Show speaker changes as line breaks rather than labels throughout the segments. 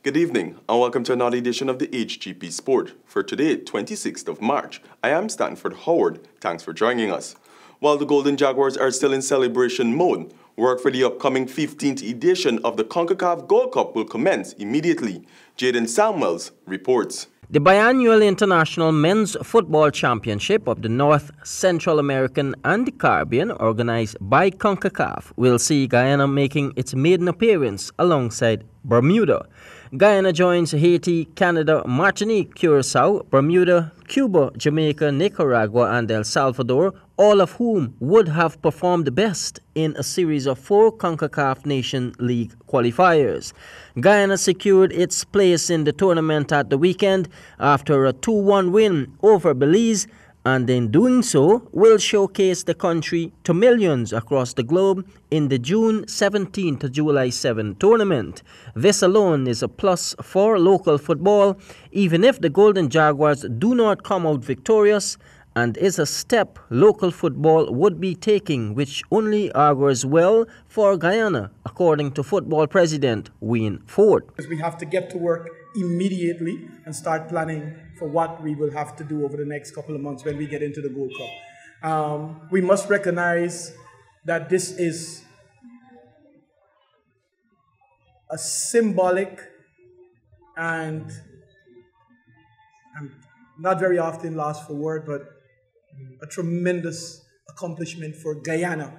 Good evening and welcome to another edition of the HGP Sport. For today, 26th of March, I am Stanford Howard. Thanks for joining us. While the Golden Jaguars are still in celebration mode, work for the upcoming 15th edition of the CONCACAF Gold Cup will commence immediately. Jaden Samuels reports.
The biannual International Men's Football Championship of the North, Central American and the Caribbean, organized by CONCACAF, will see Guyana making its maiden appearance alongside Bermuda. Guyana joins Haiti, Canada, Martinique, Curacao, Bermuda, Cuba, Jamaica, Nicaragua and El Salvador, all of whom would have performed best in a series of 4 CONCACAF Nation League qualifiers. Guyana secured its place in the tournament at the weekend after a 2-1 win over Belize, and in doing so will showcase the country to millions across the globe in the June 17 to July 7 tournament. This alone is a plus for local football, even if the Golden Jaguars do not come out victorious, and is a step local football would be taking, which only augurs well for Guyana, according to football president Wayne Forde.
We have to get to work immediately and start planning for what we will have to do over the next couple of months when we get into the Gold Cup. We must recognize that this is a symbolic and I'm not very often lost for word, but a tremendous accomplishment for Guyana,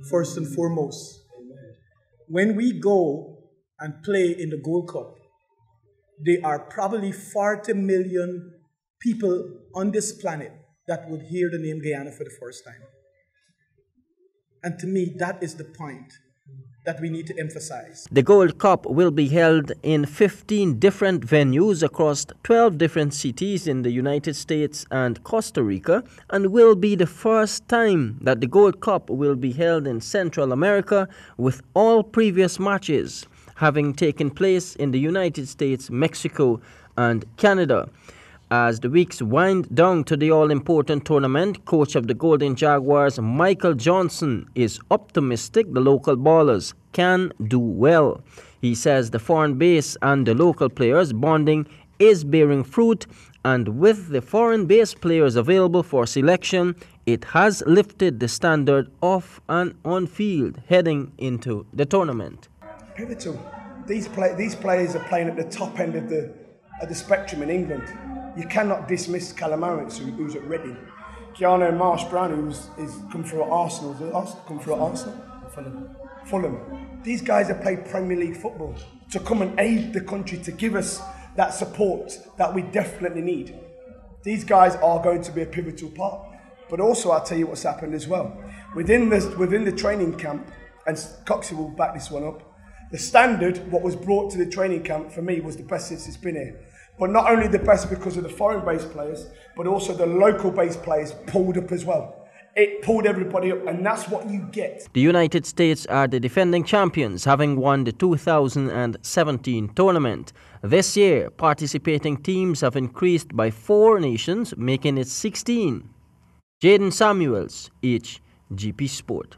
first and foremost. When we go and play in the Gold Cup, there are probably 40 million people on this planet that would hear the name Guyana for the first time. And to me, that is the point that we need to emphasize.
The Gold Cup will be held in 15 different venues across 12 different cities in the United States and Costa Rica, and will be the first time that the Gold Cup will be held in Central America, with all previous matches having taken place in the United States, Mexico, and Canada. As the weeks wind down to the all-important tournament, coach of the Golden Jaguars, Michael Johnson, is optimistic the local ballers can do well. He says the foreign base and the local players bonding is bearing fruit, and with the foreign base players available for selection, it has lifted the standard off and on field heading into the tournament.
Pivotal. These players are playing at the top end of the spectrum in England. You cannot dismiss Callum Arons, who's at Reading. Keanu Marsh-Brown, who's come through at Arsenal. Come through at Arsenal? Fulham. These guys have played Premier League football. To come and aid the country, to give us that support that we definitely need. These guys are going to be a pivotal part. But also, I'll tell you what's happened as well. Within the training camp, and Coxie will back this one up, the standard, what was brought to the training camp for me, was the best since it's been here. But not only the best because of the foreign-based players, but also the local-based players pulled up as well. It pulled everybody up, and that's what you get.
The United States are the defending champions, having won the 2017 tournament. This year, participating teams have increased by 4 nations, making it 16. Jaden Samuels, HGP Sport.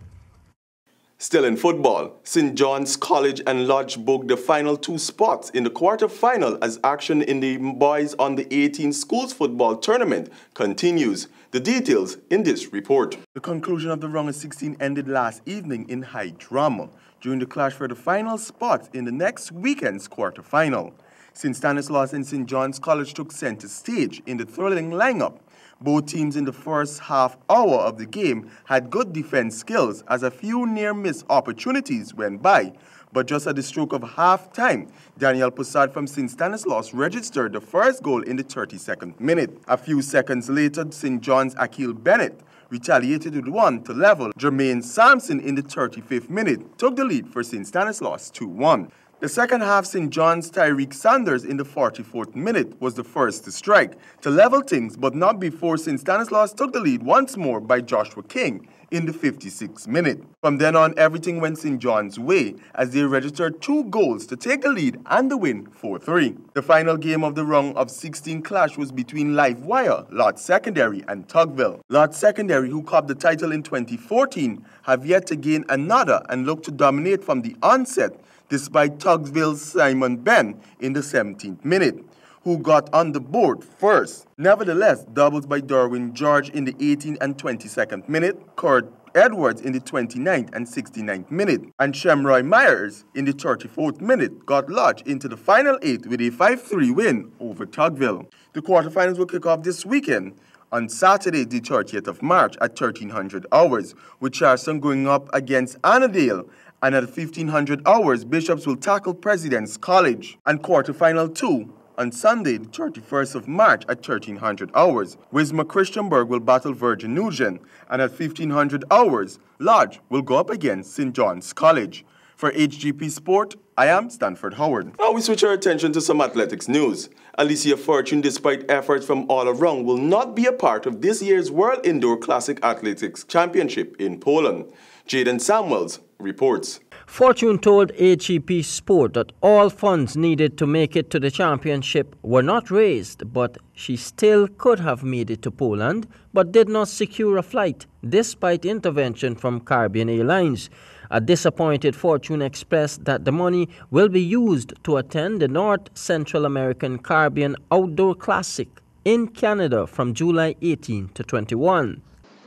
Still in football, St. John's College and Lodge booked the final 2 spots in the quarter-final as action in the Boys on the 18 Schools Football Tournament continues. The details in this report. The conclusion of the round of 16 ended last evening in high drama during the clash for the final spot in the next weekend's quarter-final. St. Stanislaus and St. John's College took center stage in the thrilling lineup. Both teams in the first half hour of the game had good defense skills as a few near-miss opportunities went by. But just at the stroke of half-time, Daniel Poussard from St. Stanislaus registered the first goal in the 32nd minute. A few seconds later, St. John's Akil Bennett retaliated with one to level. Jermaine Sampson in the 35th minute took the lead for St. Stanislaus 2-1. The second half, St. John's Tyreek Sanders in the 44th minute was the first to strike, to level things, but not before St. Stanislaus took the lead once more by Joshua King in the 56th minute. From then on, everything went St. John's way as they registered 2 goals to take the lead and the win 4-3. The final game of the round of 16 clash was between Livewire, Lott Secondary and Tugville. Lott Secondary, who copped the title in 2014, have yet to gain another and look to dominate from the onset despite Tugsville's Simon Ben in the 17th minute, who got on the board first. Nevertheless, doubles by Darwin George in the 18th and 22nd minute, Kurt Edwards in the 29th and 69th minute, and Shamroy Myers in the 34th minute got lodged into the final 8 with a 5-3 win over Tugville. The quarterfinals will kick off this weekend on Saturday, the 30th of March at 1300 hours, with Charleston going up against Annandale, and at 1500 hours, Bishops will tackle President's College, and quarterfinal 2 on Sunday, the 31st of March at 1300 hours, Wismar Christianburg will battle Virgin Nugent, and at 1500 hours, Lodge will go up against St. John's College. For HGP Sport, I am Stanford Howard. Now we switch our attention to some athletics news. Alicia Fortune, despite efforts from all around, will not be a part of this year's World Indoor Classic Athletics Championship in Poland. Jaden Samuels reports.
Fortune told HGP Sport that all funds needed to make it to the championship were not raised, but she still could have made it to Poland, but did not secure a flight, despite intervention from Caribbean Airlines. A disappointed Fortune expressed that the money will be used to attend the North Central American Caribbean Outdoor Classic in Canada from July 18 to 21.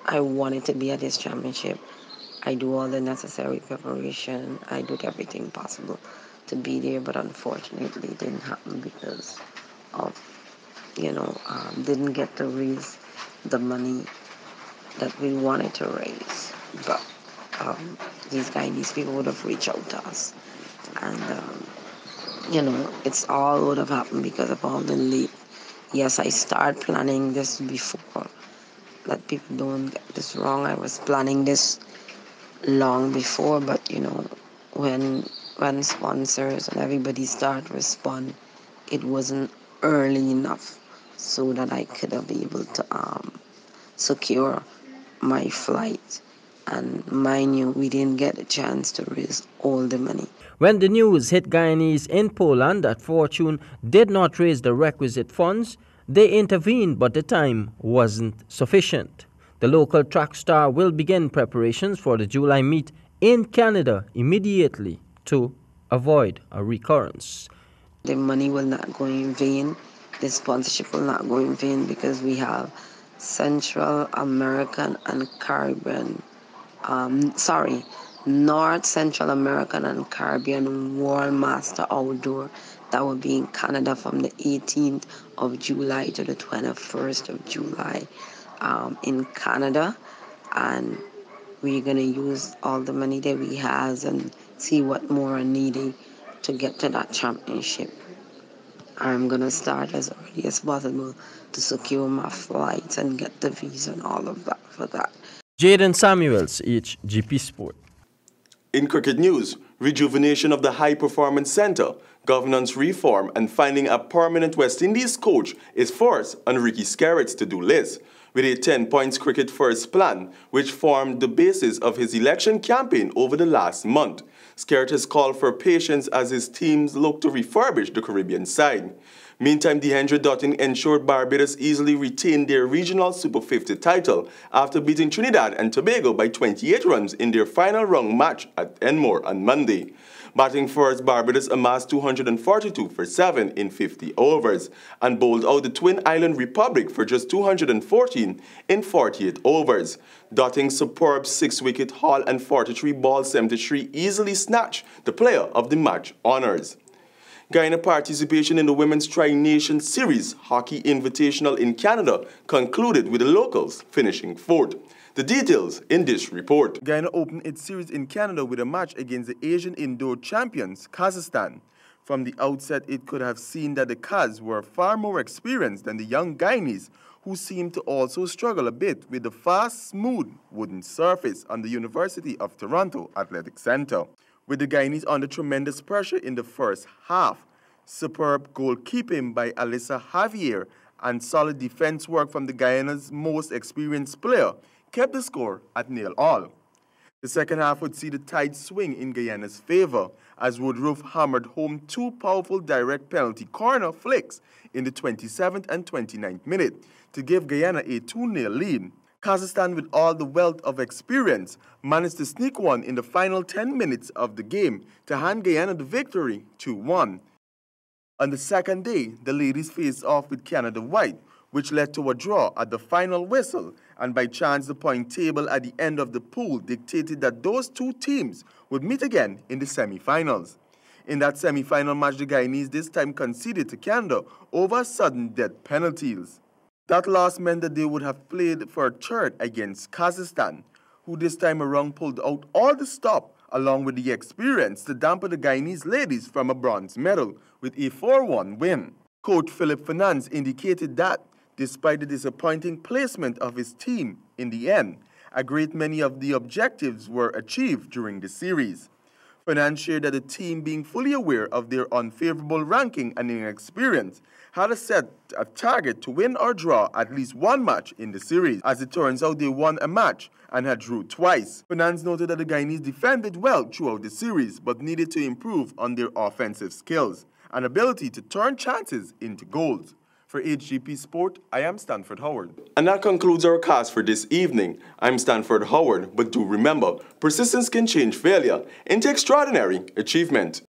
I wanted to be at this championship. I do all the necessary preparation. I did everything possible to be there, but unfortunately it didn't happen because of, didn't get to raise the money that we wanted to raise. But these people would have reached out to us. And, it's all would have happened because of all the late. Yes, I started planning this before. Let people don't get this wrong. I was planning this long before, but when sponsors and everybody start to respond, it wasn't early enough so that I could have been able to secure my flight. And mind you, we didn't get a chance to raise all the money.
When the news hit Guyanese in Poland that Fortune did not raise the requisite funds, they intervened, but the time wasn't sufficient. The local track star will begin preparations for the July meet in Canada immediately to avoid a recurrence.
The money will not go in vain. The sponsorship will not go in vain because we have Central American and Caribbean, North Central American and Caribbean World Master Outdoor that will be in Canada from the 18th of July to the 21st of July. In Canada, and we're going to use all the money that we have and see what more are needed to get to that championship. I'm going to start as early as possible to secure my flights and get the visa and all of that for that.
Jaden Samuels, HGP Sport.
In cricket news, rejuvenation of the High Performance Centre, governance reform, and finding a permanent West Indies coach is first on Ricky Skerritt's to-do list, with a 10-point cricket first plan, which formed the basis of his election campaign over the last month. Skerritt has called for patience as his teams look to refurbish the Caribbean side. Meantime, the 100 dotting ensured Barbados easily retained their regional Super 50 title after beating Trinidad and Tobago by 28 runs in their final round match at Enmore on Monday. Batting first, Barbados amassed 242 for 7 in 50 overs and bowled out the Twin Island Republic for just 214 in 48 overs. Dotting's superb 6-wicket haul and 43-ball 73 easily snatched the player of the match honours. Guyana participation in the Women's Tri-Nation Series Hockey Invitational in Canada concluded with the locals finishing fourth. The details in this report. Guyana opened its series in Canada with a match against the Asian indoor champions, Kazakhstan. From the outset, it could have seen that the Kaz were far more experienced than the young Guyanese, who seemed to also struggle a bit with the fast, smooth wooden surface on the University of Toronto Athletic Centre. With the Guyanese under tremendous pressure in the first half, superb goalkeeping by Alyssa Javier and solid defense work from the Guyana's most experienced player kept the score at 0-0. The second half would see the tide swing in Guyana's favor as Woodruff hammered home two powerful direct penalty corner flicks in the 27th and 29th minute to give Guyana a 2-0 lead. Kazakhstan, with all the wealth of experience, managed to sneak one in the final 10 minutes of the game to hand Guyana the victory 2-1. On the second day, the ladies faced off with Canada White, which led to a draw at the final whistle, and by chance the point table at the end of the pool dictated that those two teams would meet again in the semi-finals. In that semi-final match, the Guyanese this time conceded to Canada over sudden death penalties. That loss meant that they would have played for a third against Kazakhstan, who this time around pulled out all the stop along with the experience to dampen the Guyanese ladies from a bronze medal with a 4-1 win. Coach Philip Fernandes indicated that, despite the disappointing placement of his team in the end, a great many of the objectives were achieved during the series. Fernandes shared that the team, being fully aware of their unfavorable ranking and inexperience, had set a target to win or draw at least one match in the series. As it turns out, they won a match and had drew twice. Fernandes noted that the Guyanese defended well throughout the series, but needed to improve on their offensive skills and ability to turn chances into goals. For HGP Sport, I am Stanford Howard. And that concludes our cast for this evening. I'm Stanford Howard, but do remember, persistence can change failure into extraordinary achievement.